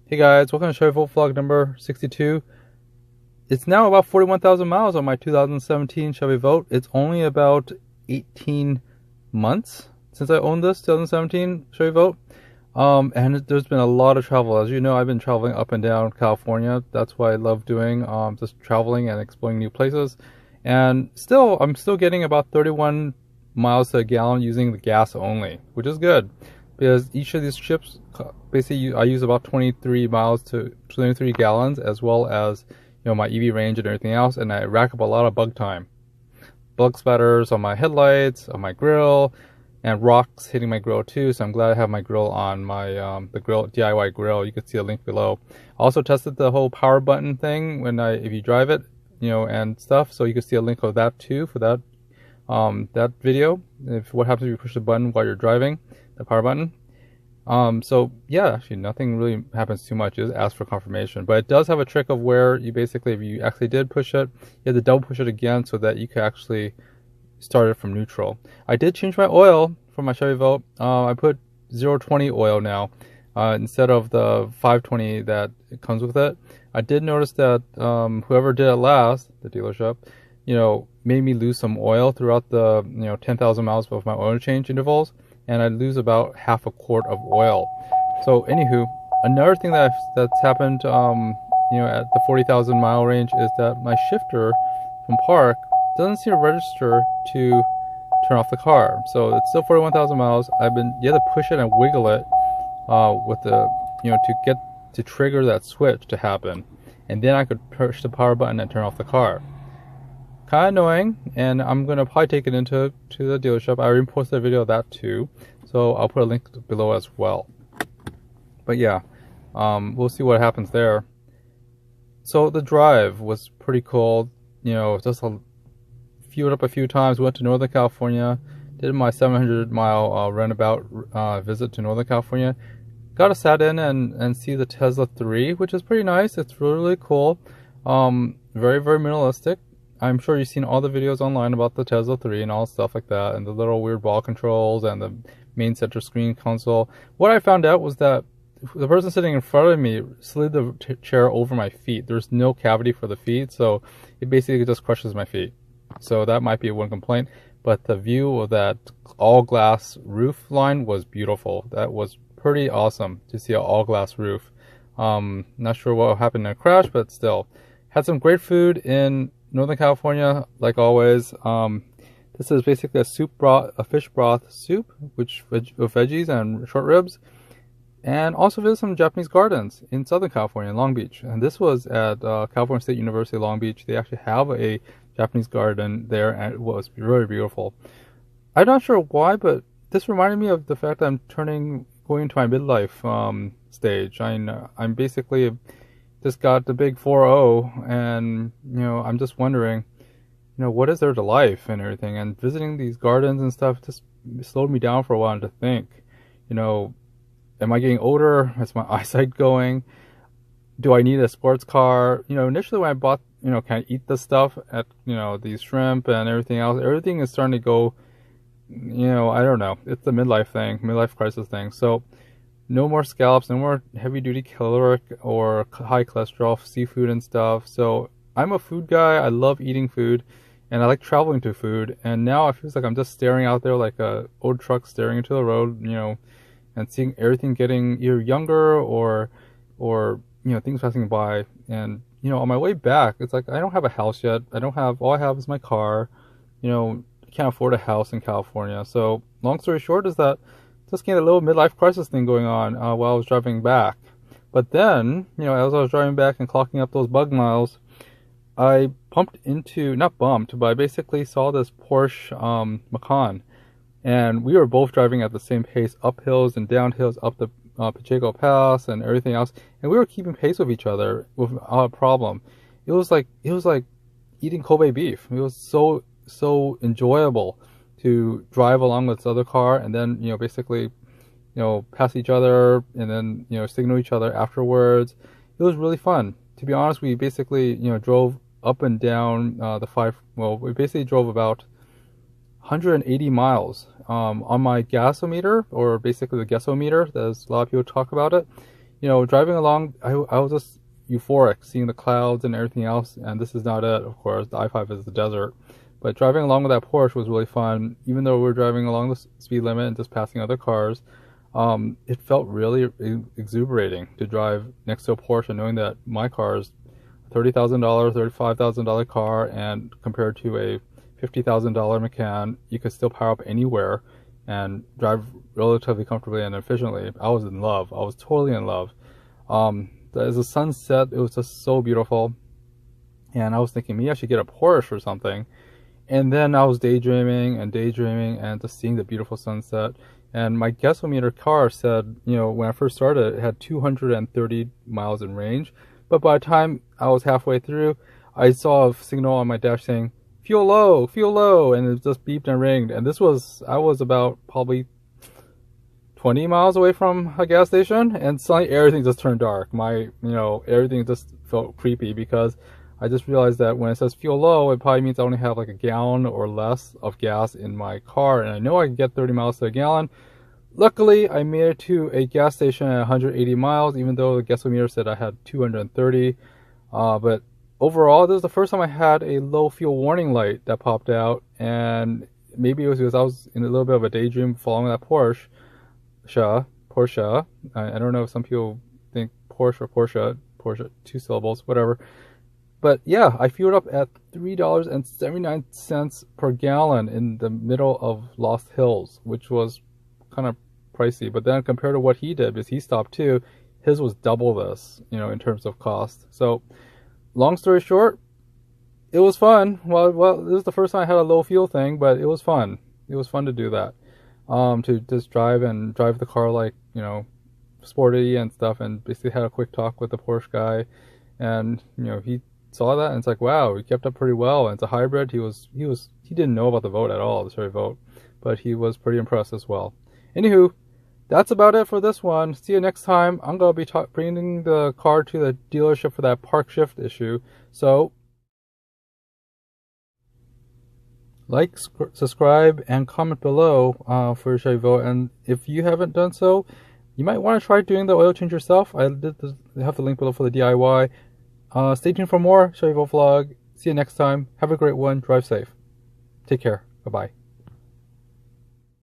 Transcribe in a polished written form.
Hey guys, welcome to Chevy Volt vlog number 62. It's now about 41,000 miles on my 2017 Chevy Volt. It's only about 18 months since I owned this 2017 Chevy Volt. And there's been a lot of travel. As you know, I've been traveling up and down California. That's what I love doing, just traveling and exploring new places. And I'm still getting about 31 miles to a gallon using the gas only, which is good. Because each of these trips, basically, I use about 23 miles to 23 gallons, as well as my EV range and everything else, and I rack up a lot of bug time. Bug splatters on my headlights, on my grill, and rocks hitting my grill too. So I'm glad I have my grill on my the grill DIY grill. You can see a link below. I also tested the whole power button thing if you drive it, and stuff. So you can see a link of that too for that that video. What happens if you push the button while you're driving, the power button. So yeah, actually nothing really happens too much. It asks for confirmation, but it does have a trick of where you basically, if you actually did push it, you have to double push it again so that you can actually start it from neutral. I did change my oil for my Chevy Volt. I put 020 oil now, instead of the 520 that it comes with it. I did notice that, whoever did it last, the dealership, made me lose some oil throughout the, 10,000 miles of my oil change intervals. And I lose about half a quart of oil. So anywho, another thing that's happened, at the 40,000 mile range is that my shifter from park doesn't seem to register to turn off the car. So it's still 41,000 miles. You have to push it and wiggle it, with the, to trigger that switch to happen. And then I could push the power button and turn off the car. Kind of annoying, and I'm gonna probably take it to the dealership. I already posted a video of that too, so I'll put a link below as well. But yeah, we'll see what happens there. So the drive was pretty cool. Just fueled up a few times. Went to Northern California, did my 700-mile runabout visit to Northern California. Got to sat in and see the Tesla 3, which is pretty nice. It's really cool. Very, very minimalistic. I'm sure you've seen all the videos online about the Tesla 3 and all stuff like that, and the little weird ball controls and the main center screen console. What I found out was that the person sitting in front of me slid the chair over my feet. There's no cavity for the feet, so it basically just crushes my feet. So that might be one complaint, but the view of that all glass roof line was beautiful. That was pretty awesome to see an all glass roof. Not sure what happened in a crash, but still. Had some great food in Northern California, like always. This is basically a fish broth soup, with veggies and short ribs, and also visit some Japanese gardens in Southern California, in Long Beach. And this was at California State University, Long Beach. They actually have a Japanese garden there, and it was very beautiful. I'm not sure why, but this reminded me of the fact that I'm going into my midlife stage. I'm basically just got the big 4-0, and I'm just wondering, what is there to life and everything, and visiting these gardens and stuff just slowed me down for a while to think, am I getting older? Is my eyesight going? Do I need a sports car? Initially when I bought, can I eat this stuff at, these shrimp and everything else, everything is starting to go, I don't know. It's the midlife crisis thing. So no more scallops, no more heavy-duty caloric or high cholesterol seafood and stuff. So I'm a food guy. I love eating food, and I like traveling to food. And now it feels like I'm just staring out there like a old truck staring into the road, and seeing everything getting either younger or things passing by. And on my way back, it's like I don't have a house yet. All I have is my car. I can't afford a house in California. So long story short is that just getting a little midlife crisis thing going on while I was driving back. But then, as I was driving back and clocking up those bug miles, I not bumped, but I basically saw this Porsche Macan. And we were both driving at the same pace, up hills and down hills, up the Pacheco Pass and everything else. And we were keeping pace with each other without a problem. It was like eating Kobe beef. It was so enjoyable to drive along with this other car, and then basically pass each other, and then signal each other afterwards. It was really fun. To be honest, we basically drove up and down we basically drove about 180 miles on my gasometer, or basically the gasometer, as a lot of people talk about it. You know, driving along, I was just euphoric, seeing the clouds and everything else. And this is not it, of course. The I-5 is the desert. But driving along with that Porsche was really fun. Even though we were driving along the speed limit and just passing other cars, it felt really exuberating to drive next to a Porsche, knowing that my car is $30,000, $35,000 car, and compared to a $50,000 Macan, you could still power up anywhere and drive relatively comfortably and efficiently. I was in love. I was totally in love. As the sunset, it was just so beautiful. And I was thinking, maybe I should get a Porsche or something. And then I was daydreaming and just seeing the beautiful sunset. And my guessometer car said, you know, when I first started, it had 230 miles in range. But by the time I was halfway through, I saw a signal on my dash saying, fuel low, and it just beeped and ringed. And I was about probably 20 miles away from a gas station, and suddenly everything just turned dark. Everything just felt creepy, because I just realized that when it says fuel low, it probably means I only have like a gallon or less of gas in my car, and I know I can get 30 miles to a gallon. Luckily, I made it to a gas station at 180 miles, even though the gasometer said I had 230. But overall, this is the first time I had a low fuel warning light that popped out, and maybe it was because I was in a little bit of a daydream following that Porsche. I don't know if some people think Porsche or Porsche, 2 syllables, whatever. But yeah, I fueled up at $3.79 per gallon in the middle of Lost Hills, which was kind of pricey. But then compared to what he did, because he stopped too, his was double this, in terms of cost. So long story short, it was fun. Well, this is the first time I had a low fuel thing, but it was fun. It was fun to do that. To just drive the car like, sporty and stuff, and basically had a quick talk with the Porsche guy, and he saw that, and it's like, wow, he kept up pretty well. And it's a hybrid. He didn't know about the Volt at all, the Chevy Volt, but he was pretty impressed as well. Anywho, that's about it for this one. See you next time. I'm gonna be bringing the car to the dealership for that park shift issue. So like, subscribe, and comment below for Chevy Volt. And if you haven't done so, you might want to try doing the oil change yourself. I have the link below for the DIY. Stay tuned for more Chevy Volt vlog. See you next time. Have a great one. Drive safe. Take care. Bye-bye.